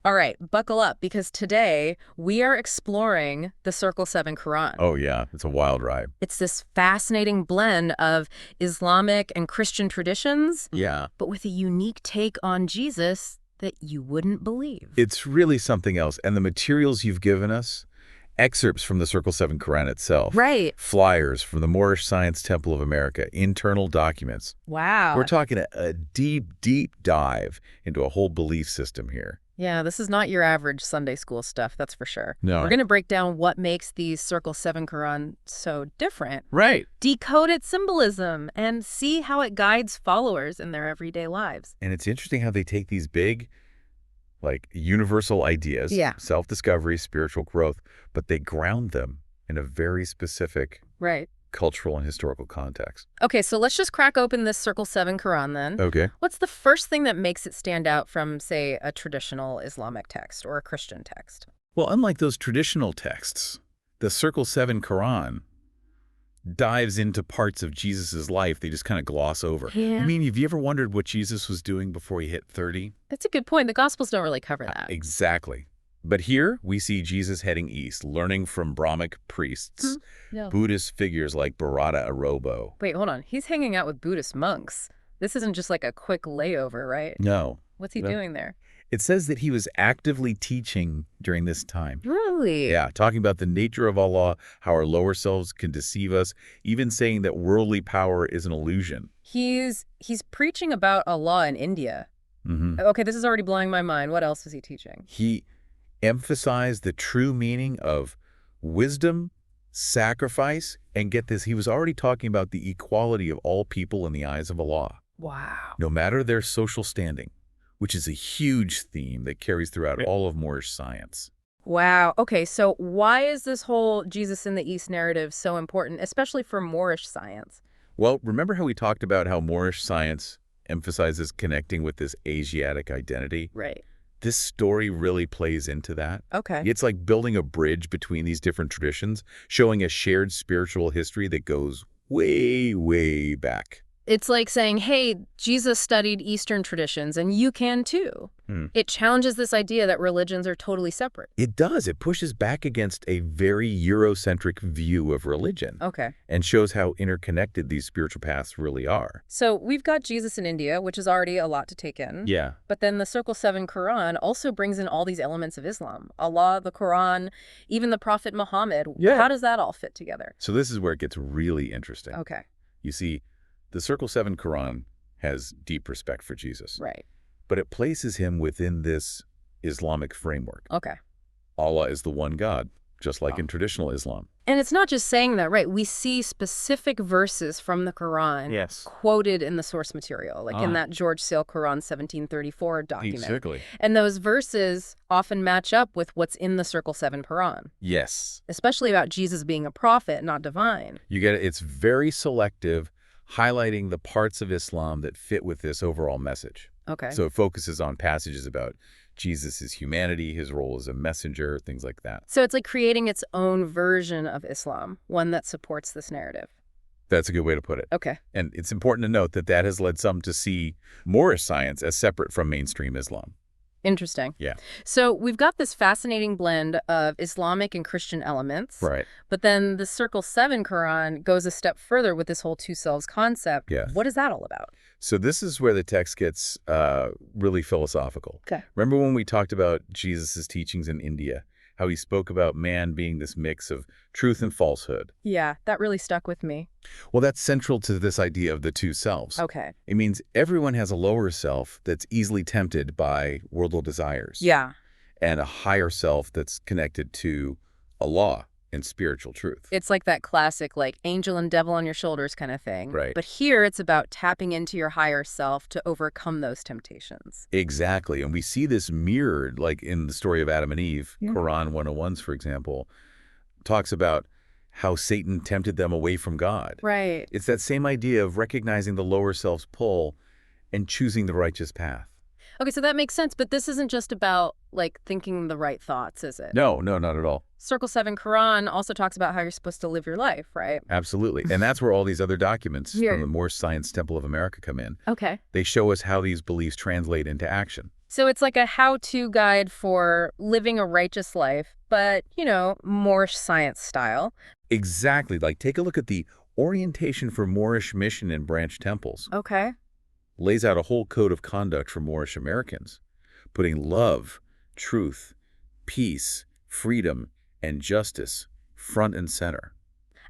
All right, buckle up, because today we are exploring the Circle 7 Quran. Oh, yeah. It's a wild ride. It's this fascinating blend of Islamic and Christian traditions, Yeah. but with a unique take on Jesus that you wouldn't believe. It's really something else. And the materials you've given us, excerpts from the Circle 7 Quran itself. Right. Flyers from the Moorish Science Temple of America, internal documents. Wow. We're talking a deep, deep dive into a whole belief system here. Yeah, this is not your average Sunday school stuff, that's for sure. No. We're going to break down what makes these Circle 7 Quran so different. Right. Decode its symbolism and see how it guides followers in their everyday lives. And it's interesting how they take these big, like, universal ideas, Yeah. self-discovery, spiritual growth, but they ground them in a very specific Right. cultural and historical context. Okay, so let's just crack open this Circle 7 Quran then. Okay. What's the first thing that makes it stand out from, say, a traditional Islamic text or a Christian text? Well, unlike those traditional texts, the Circle 7 Quran dives into parts of Jesus' life they just kind of gloss over. Yeah. I mean, have you ever wondered what Jesus was doing before he hit 30? That's a good point. The Gospels don't really cover that. Exactly. But here we see Jesus heading east, learning from Brahmic priests, No. Buddhist figures like Bharata Arobo. Wait, hold on. He's hanging out with Buddhist monks. This isn't just like a quick layover, right? No. What's he No. doing there? It says that he was actively teaching during this time. Really? Yeah, talking about the nature of Allah, how our lower selves can deceive us, even saying that worldly power is an illusion. He's preaching about Allah in India. Mm-hmm. Okay, this is already blowing my mind. What else is he teaching? He emphasized the true meaning of wisdom, sacrifice, and get this, he was already talking about the equality of all people in the eyes of Allah, Wow. no matter their social standing, which is a huge theme that carries throughout all of Moorish science. Wow. Okay, so why is this whole Jesus in the East narrative so important, especially for Moorish science? Well, remember how we talked about how Moorish science emphasizes connecting with this Asiatic identity? Right. This story really plays into that. Okay. It's like building a bridge between these different traditions, showing a shared spiritual history that goes way, way back. It's like saying, hey, Jesus studied Eastern traditions, and you can too. It challenges this idea that religions are totally separate. It does. It pushes back against a very Eurocentric view of religion Okay. and shows how interconnected these spiritual paths really are. So we've got Jesus in India, which is already a lot to take in. Yeah. But then the Circle 7 Quran also brings in all these elements of Islam. Allah, the Quran, even the Prophet Muhammad. Yeah. How does that all fit together? So this is where it gets really interesting. Okay. You see, the Circle 7 Quran has deep respect for Jesus, Right. but it places him within this Islamic framework. Okay. Allah is the one God, just like in traditional Islam. And it's not just saying that, right? We see specific verses from the Quran Yes. quoted in the source material, like in Ah. that George Sale Quran 1734 document. Exactly. And those verses often match up with what's in the Circle 7 Quran, Yes. especially about Jesus being a prophet, not divine. You get it. It's very selective, highlighting the parts of Islam that fit with this overall message. Okay. So it focuses on passages about Jesus' humanity, his role as a messenger, things like that. So it's like creating its own version of Islam, one that supports this narrative. That's a good way to put it. Okay. And it's important to note that that has led some to see Moorish science as separate from mainstream Islam. Interesting. Yeah. So we've got this fascinating blend of Islamic and Christian elements. Right. But then the Circle 7 Quran goes a step further with this whole two selves concept. Yeah. What is that all about? So this is where the text gets really philosophical. Okay. Remember when we talked about Jesus' teachings in India, how he spoke about man being this mix of truth and falsehood? Yeah, that really stuck with me. Well, that's central to this idea of the two selves. Okay. It means everyone has a lower self that's easily tempted by worldly desires. Yeah. And a higher self that's connected to Allah and spiritual truth. It's like that classic, like, angel and devil on your shoulders kind of thing. Right. But here it's about tapping into your higher self to overcome those temptations. Exactly. And we see this mirrored, like in the story of Adam and Eve. Yeah. Quran 101s, for example, talks about how Satan tempted them away from God. Right. It's that same idea of recognizing the lower self's pull and choosing the righteous path. Okay, so that makes sense, but this isn't just about, like, thinking the right thoughts, is it? No, not at all. Circle 7 Quran also talks about how you're supposed to live your life, right? Absolutely. And that's where all these other documents Here. from the Moorish Science Temple of America come in. Okay. They show us how these beliefs translate into action. So it's like a how-to guide for living a righteous life, but, Moorish science style. Exactly. Like, take a look at the Orientation for Moorish Mission and Branch Temples. Okay. Lays out a whole code of conduct for Moorish Americans, putting love, truth, peace, freedom, and justice front and center.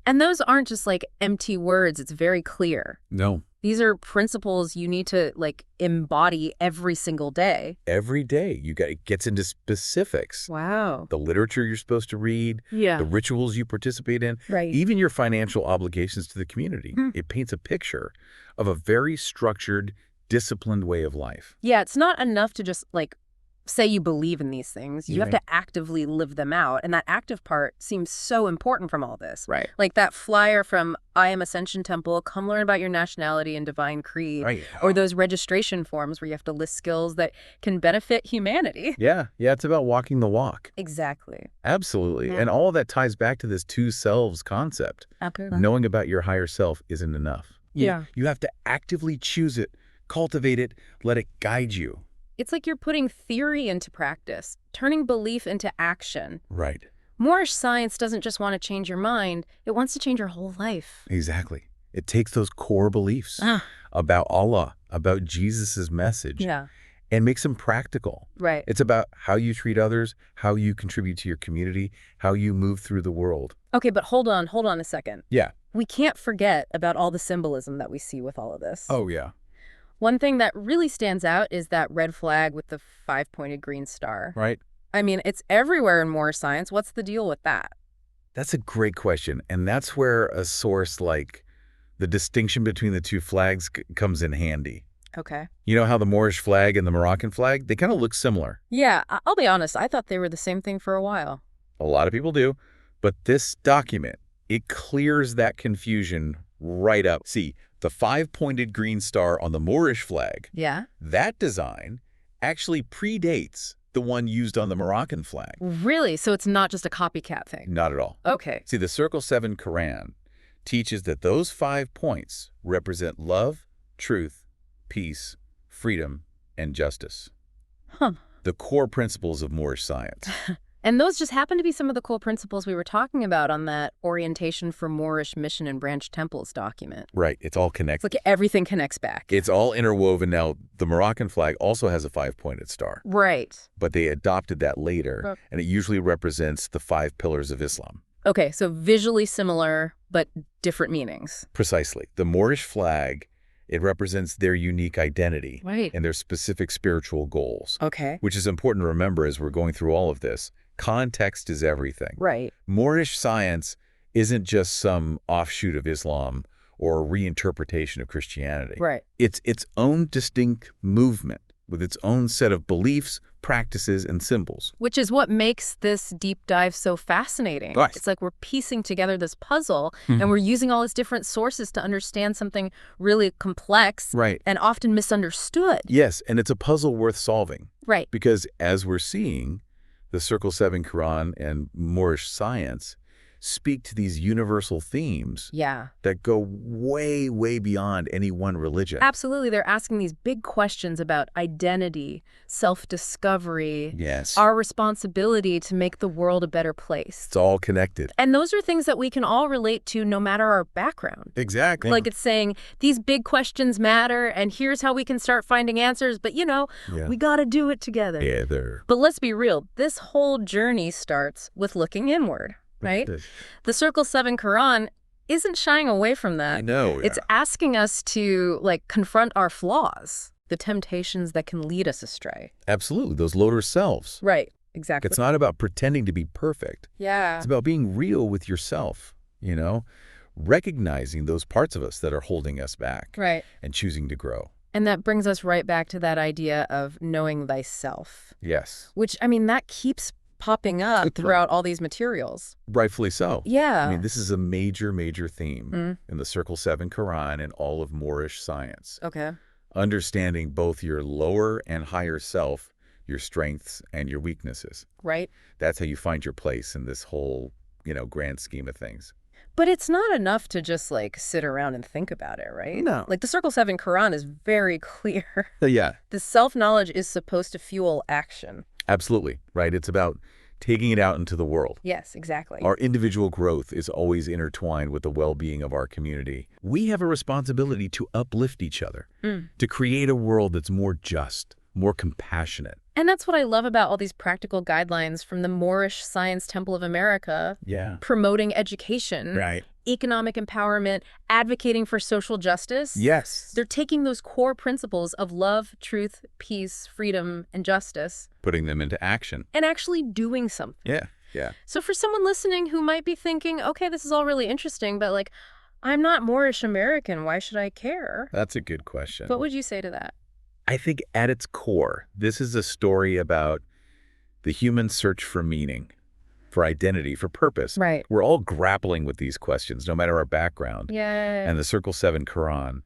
And those aren't just like empty words. It's very clear. No. These are principles you need to embody every single day. Every day. It gets into specifics. Wow. The literature you're supposed to read, Yeah. the rituals you participate in, Right. even your financial obligations to the community. It paints a picture of a very structured, disciplined way of life. Yeah, it's not enough to just say you believe in these things. You have Right. to actively live them out. And that active part seems so important from all this. Right. Like that flyer from I Am Ascension Temple, come learn about your nationality and divine creed. Right. Or those registration forms where you have to list skills that can benefit humanity. Yeah, it's about walking the walk. Exactly. Absolutely. Yeah. And all of that ties back to this two selves concept. Okay. Knowing about your higher self isn't enough. Yeah. You have to actively choose it, cultivate it, let it guide you. It's like you're putting theory into practice, turning belief into action. Right. Moorish science doesn't just want to change your mind, it wants to change your whole life. Exactly. It takes those core beliefs about Allah, about Jesus's message, Yeah. and makes them practical. Right. It's about how you treat others, how you contribute to your community, how you move through the world. Okay, but hold on a second. Yeah. We can't forget about all the symbolism that we see with all of this. Oh, yeah. One thing that really stands out is that red flag with the 5-pointed green star. Right. I mean, it's everywhere in Moorish science. What's the deal with that? That's a great question. And that's where a source like the distinction between the two flags comes in handy. Okay. You know how the Moorish flag and the Moroccan flag, they kind of look similar. Yeah, I'll be honest. I thought they were the same thing for a while. A lot of people do. But this document, it clears that confusion right up. See, the 5-pointed green star on the Moorish flag, Yeah? that design actually predates the one used on the Moroccan flag. Really? So it's not just a copycat thing? Not at all. Okay. See, the Circle 7 Koran teaches that those 5 points represent love, truth, peace, freedom, and justice. Huh. The core principles of Moorish science. And those just happen to be some of the cool principles we were talking about on that Orientation for Moorish Mission and Branch Temples document. Right. It's all It's connected. like everything connects back. It's all interwoven. Now, the Moroccan flag also has a 5-pointed star, Right. but they adopted that later, Okay. and it usually represents the 5 pillars of Islam. Okay, so visually similar, but different meanings. Precisely. The Moorish flag, it represents their unique identity Right. and their specific spiritual goals, Okay. which is important to remember as we're going through all of this. Context is everything. Right. Moorish science isn't just some offshoot of Islam or a reinterpretation of Christianity. Right. It's its own distinct movement with its own set of beliefs, practices, and symbols. Which is what makes this deep dive so fascinating. Right. It's like we're piecing together this puzzle and we're using all these different sources to understand something really complex Right. and often misunderstood. Yes, and it's a puzzle worth solving Right. because as we're seeing, the Circle 7 Quran and Moorish science speak to these universal themes Yeah. that go way, way beyond any one religion. Absolutely. They're asking these big questions about identity, self-discovery, Yes. our responsibility to make the world a better place. It's all connected. And those are things that we can all relate to no matter our background. Exactly. Like it's saying, these big questions matter, and here's how we can start finding answers, but Yeah. we gotta do it together. Yeah, they're... But let's be real, this whole journey starts with looking inward, right? The Circle 7 Quran isn't shying away from that. I know. It's asking us to, confront our flaws, the temptations that can lead us astray. Absolutely. Those lower selves. Right, exactly. It's not about pretending to be perfect. Yeah. It's about being real with yourself, recognizing those parts of us that are holding us back Right. and choosing to grow. And that brings us right back to that idea of knowing thyself, Yes. which, that keeps popping up throughout all these materials. Rightfully so. Yeah. I mean, this is a major, major theme in the Circle 7 Quran and all of Moorish science. Okay. Understanding both your lower and higher self, your strengths and your weaknesses. Right. That's how you find your place in this whole, grand scheme of things. But it's not enough to just, like, sit around and think about it, right? No. Like, the Circle 7 Koran is very clear. Yeah. The self-knowledge is supposed to fuel action. Absolutely, right? It's about taking it out into the world. Yes, exactly. Our individual growth is always intertwined with the well-being of our community. We have a responsibility to uplift each other, to create a world that's more just, more compassionate. And that's what I love about all these practical guidelines from the Moorish Science Temple of America. Yeah. Promoting education, Right. economic empowerment, advocating for social justice. Yes. They're taking those core principles of love, truth, peace, freedom, and justice Putting them into action. and actually doing something. Yeah. Yeah. So for someone listening who might be thinking, okay, this is all really interesting, but like, I'm not Moorish American, why should I care? That's a good question. What would you say to that? I think at its core, this is a story about the human search for meaning, for identity, for purpose. Right. We're all grappling with these questions, no matter our background. Yeah. And the Circle 7 Quran,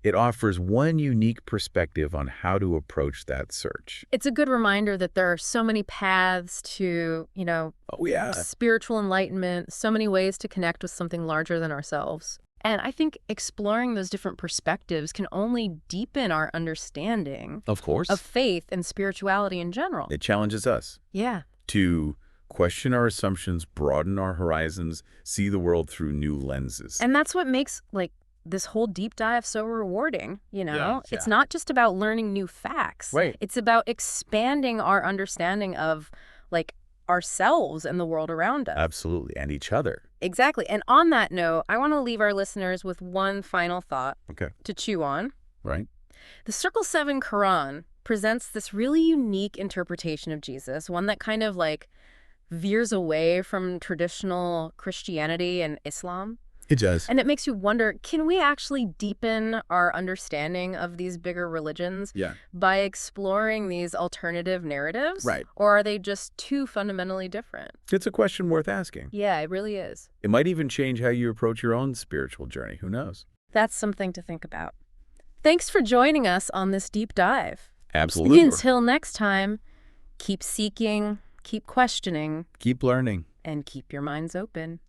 it offers one unique perspective on how to approach that search. It's a good reminder that there are so many paths to, Oh, yeah. spiritual enlightenment, so many ways to connect with something larger than ourselves. And I think exploring those different perspectives can only deepen our understanding Of course. of faith and spirituality in general. It challenges us Yeah. to question our assumptions, broaden our horizons, see the world through new lenses. And that's what makes, like, this whole deep dive so rewarding, Yeah. It's not just about learning new facts. Right. It's about expanding our understanding of, like, ourselves and the world around us. Absolutely. And each other. Exactly. And on that note, I want to leave our listeners with one final thought Okay. to chew on. Right. The Circle 7 Quran presents this really unique interpretation of Jesus, one that kind of like veers away from traditional Christianity and Islam. It does. And it makes you wonder, can we actually deepen our understanding of these bigger religions Yeah. by exploring these alternative narratives? Right. Or are they just too fundamentally different? It's a question worth asking. Yeah, it really is. It might even change how you approach your own spiritual journey. Who knows? That's something to think about. Thanks for joining us on this deep dive. Absolutely. Until next time, keep seeking, keep questioning, Keep learning. and keep your minds open.